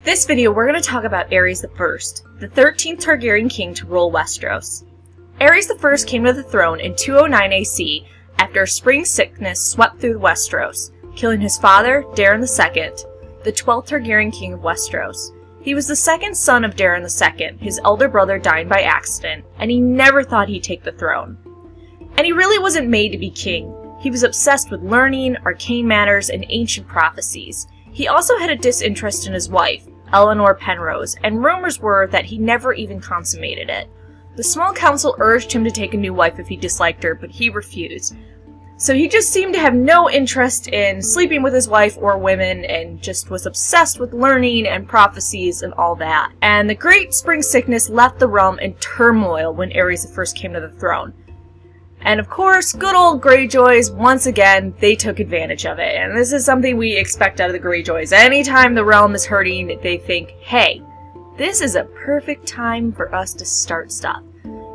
This video, we're going to talk about Aerys I, the 13th Targaryen king to rule Westeros. Aerys I came to the throne in 209 AC after a spring sickness swept through Westeros, killing his father, Daemon II, the 12th Targaryen king of Westeros. He was the second son of Daemon II, his elder brother dying by accident, and he never thought he'd take the throne. And he really wasn't made to be king. He was obsessed with learning, arcane matters, and ancient prophecies. He also had a disinterest in his wife, Eleanor Penrose, and rumors were that he never even consummated it. The small council urged him to take a new wife if he disliked her, but he refused. So he just seemed to have no interest in sleeping with his wife or women, and just was obsessed with learning and prophecies and all that. And the great spring sickness left the realm in turmoil when Aerys I came to the throne. And of course, good old Greyjoys, once again, they took advantage of it. And this is something we expect out of the Greyjoys. Anytime the realm is hurting, they think, hey, this is a perfect time for us to start stuff.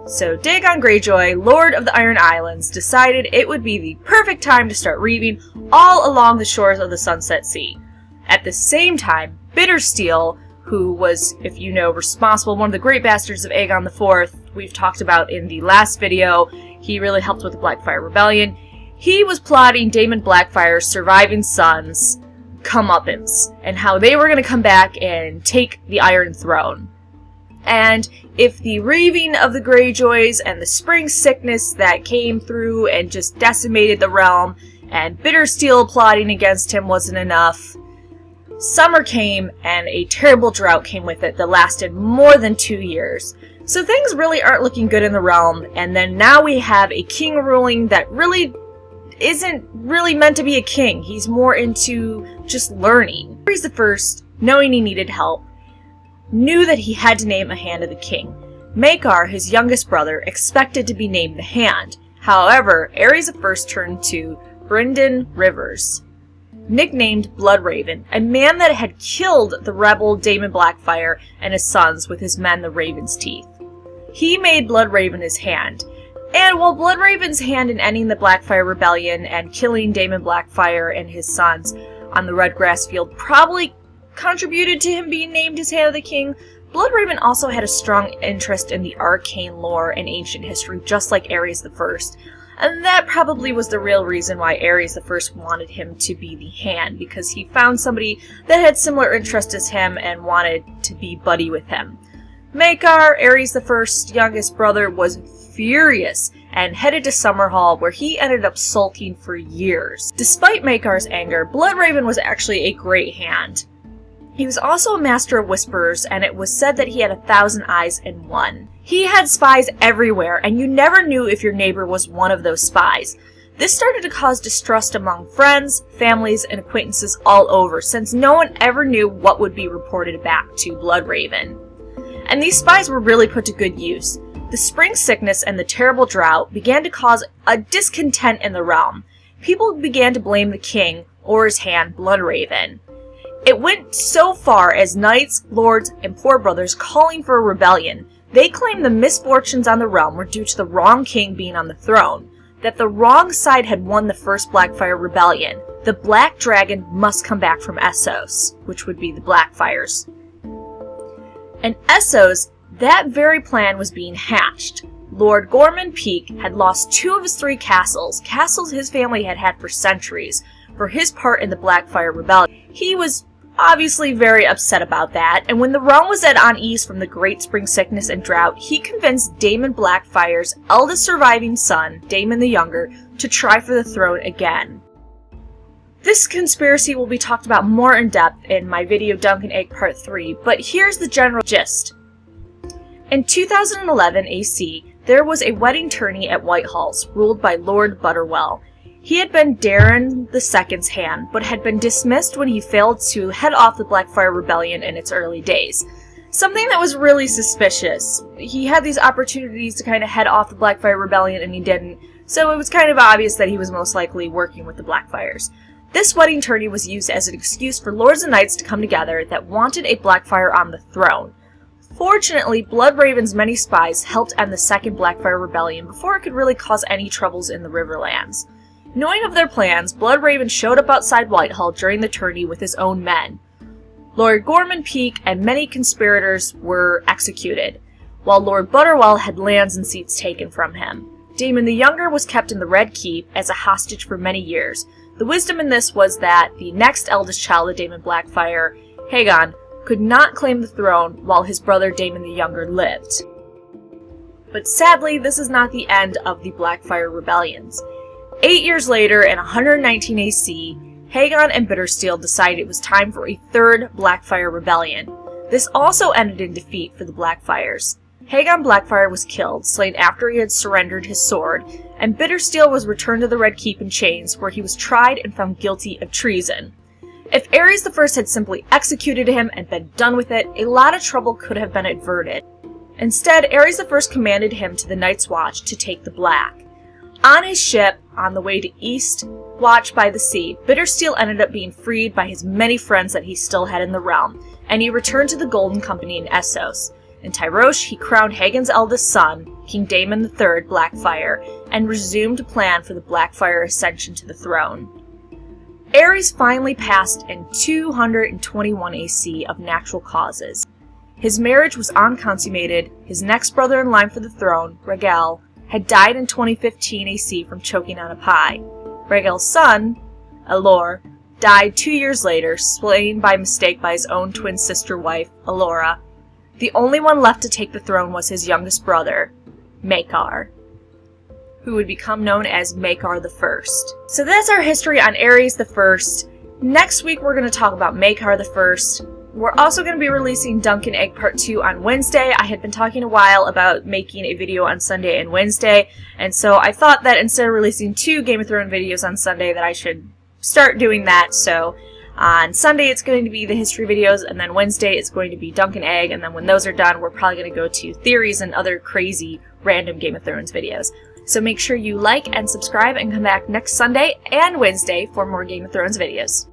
So Dagon Greyjoy, Lord of the Iron Islands, decided it would be the perfect time to start reaving all along the shores of the Sunset Sea. At the same time, Bittersteel, who was, if you know, responsible, one of the great bastards of Aegon IV, we've talked about in the last video. He really helped with the Blackfyre Rebellion. He was plotting Daemon Blackfyre's surviving sons' comeuppance, and how they were going to come back and take the Iron Throne. And if the reaving of the Greyjoys and the spring sickness that came through and just decimated the realm, and Bittersteel plotting against him wasn't enough, summer came and a terrible drought came with it that lasted more than 2 years. So things really aren't looking good in the realm, and then now we have a king ruling that really isn't really meant to be a king. He's more into just learning. Aerys I, knowing he needed help, knew that he had to name a Hand of the King. Maekar, his youngest brother, expected to be named the Hand. However, Aerys I turned to Brynden Rivers, nicknamed Bloodraven, a man that had killed the rebel Daemon Blackfyre and his sons with his men the Raven's Teeth. He made Bloodraven his hand, and while Bloodraven's hand in ending the Blackfyre Rebellion and killing Daemon Blackfyre and his sons on the Redgrass Field probably contributed to him being named his Hand of the King, Bloodraven also had a strong interest in the arcane lore and ancient history, just like Aerys I. And that probably was the real reason why Aerys I wanted him to be the Hand, because he found somebody that had similar interests as him and wanted to be buddy with him. Maekar, Aerys I's youngest brother, was furious and headed to Summerhall, where he ended up sulking for years. Despite Maekar's anger, Bloodraven was actually a great Hand. He was also a master of whisperers, and it was said that he had 1,000 eyes in one. He had spies everywhere, and you never knew if your neighbor was one of those spies. This started to cause distrust among friends, families, and acquaintances all over, since no one ever knew what would be reported back to Bloodraven. And these spies were really put to good use. The spring sickness and the terrible drought began to cause a discontent in the realm. People began to blame the king, or his hand, Bloodraven. It went so far as knights, lords, and poor brothers calling for a rebellion. They claimed the misfortunes on the realm were due to the wrong king being on the throne, that the wrong side had won the first Blackfyre Rebellion. The Black Dragon must come back from Essos, which would be the Blackfyres. And Essos, that very plan was being hatched. Lord Gorman Peake had lost 2 of his 3 castles his family had had for centuries, for his part in the Blackfyre Rebellion. He was obviously very upset about that, and when the realm was at unease from the great spring sickness and drought, he convinced Daemon Blackfyre's eldest surviving son, Daemon the Younger, to try for the throne again. This conspiracy will be talked about more in depth in my video Dunk and Egg Part 3, but here's the general gist. In 2011 AC, there was a wedding tourney at Whitehall's, ruled by Lord Butterwell. He had been Daemon II's hand, but had been dismissed when he failed to head off the Blackfyre Rebellion in its early days. Something that was really suspicious. He had these opportunities to kind of head off the Blackfyre Rebellion and he didn't, so it was kind of obvious that he was most likely working with the Blackfyres. This wedding tourney was used as an excuse for lords and knights to come together that wanted a Blackfyre on the throne. Fortunately, Bloodraven's many spies helped end the second Blackfyre Rebellion before it could really cause any troubles in the Riverlands. Knowing of their plans, Bloodraven showed up outside Whitehall during the tourney with his own men. Lord Gorman Peake and many conspirators were executed, while Lord Butterwell had lands and seats taken from him. Daemon the Younger was kept in the Red Keep as a hostage for many years. The wisdom in this was that the next eldest child of Daemon Blackfyre, Haegon, could not claim the throne while his brother Daemon the Younger lived. But sadly, this is not the end of the Blackfyre rebellions. 8 years later, in 119 AC, Haegon and Bittersteel decided it was time for a third Blackfyre rebellion. This also ended in defeat for the Blackfyres. Haegon Blackfyre was killed, slain after he had surrendered his sword, and Bittersteel was returned to the Red Keep in chains, where he was tried and found guilty of treason. If Aerys I had simply executed him and been done with it, a lot of trouble could have been averted. Instead, Aerys I commanded him to the Night's Watch to take the Black. On his ship, on the way to East Watch by the Sea, Bittersteel ended up being freed by his many friends that he still had in the realm, and he returned to the Golden Company in Essos. In Tyrosh, he crowned Haegon's eldest son, King Daemon III Blackfyre, and resumed a plan for the Blackfyre ascension to the throne. Aerys finally passed in 221 AC of natural causes. His marriage was unconsummated, his next brother in line for the throne, Rhaegal, had died in 2015 AC from choking on a pie. Rhaegal's son, Alor, died 2 years later, slain by mistake by his own twin sister wife, Alora. The only one left to take the throne was his youngest brother, Maekar, who would become known as Maekar I. So that's our history on Aerys I. Next week we're going to talk about Maekar I. We're also going to be releasing Duncan Egg Part 2 on Wednesday. I had been talking a while about making a video on Sunday and Wednesday, and so I thought that instead of releasing 2 Game of Thrones videos on Sunday that I should start doing that. So on Sunday it's going to be the history videos, and then Wednesday it's going to be Duncan Egg, and then when those are done we're probably going to go to theories and other crazy random Game of Thrones videos. So make sure you like and subscribe and come back next Sunday and Wednesday for more Game of Thrones videos.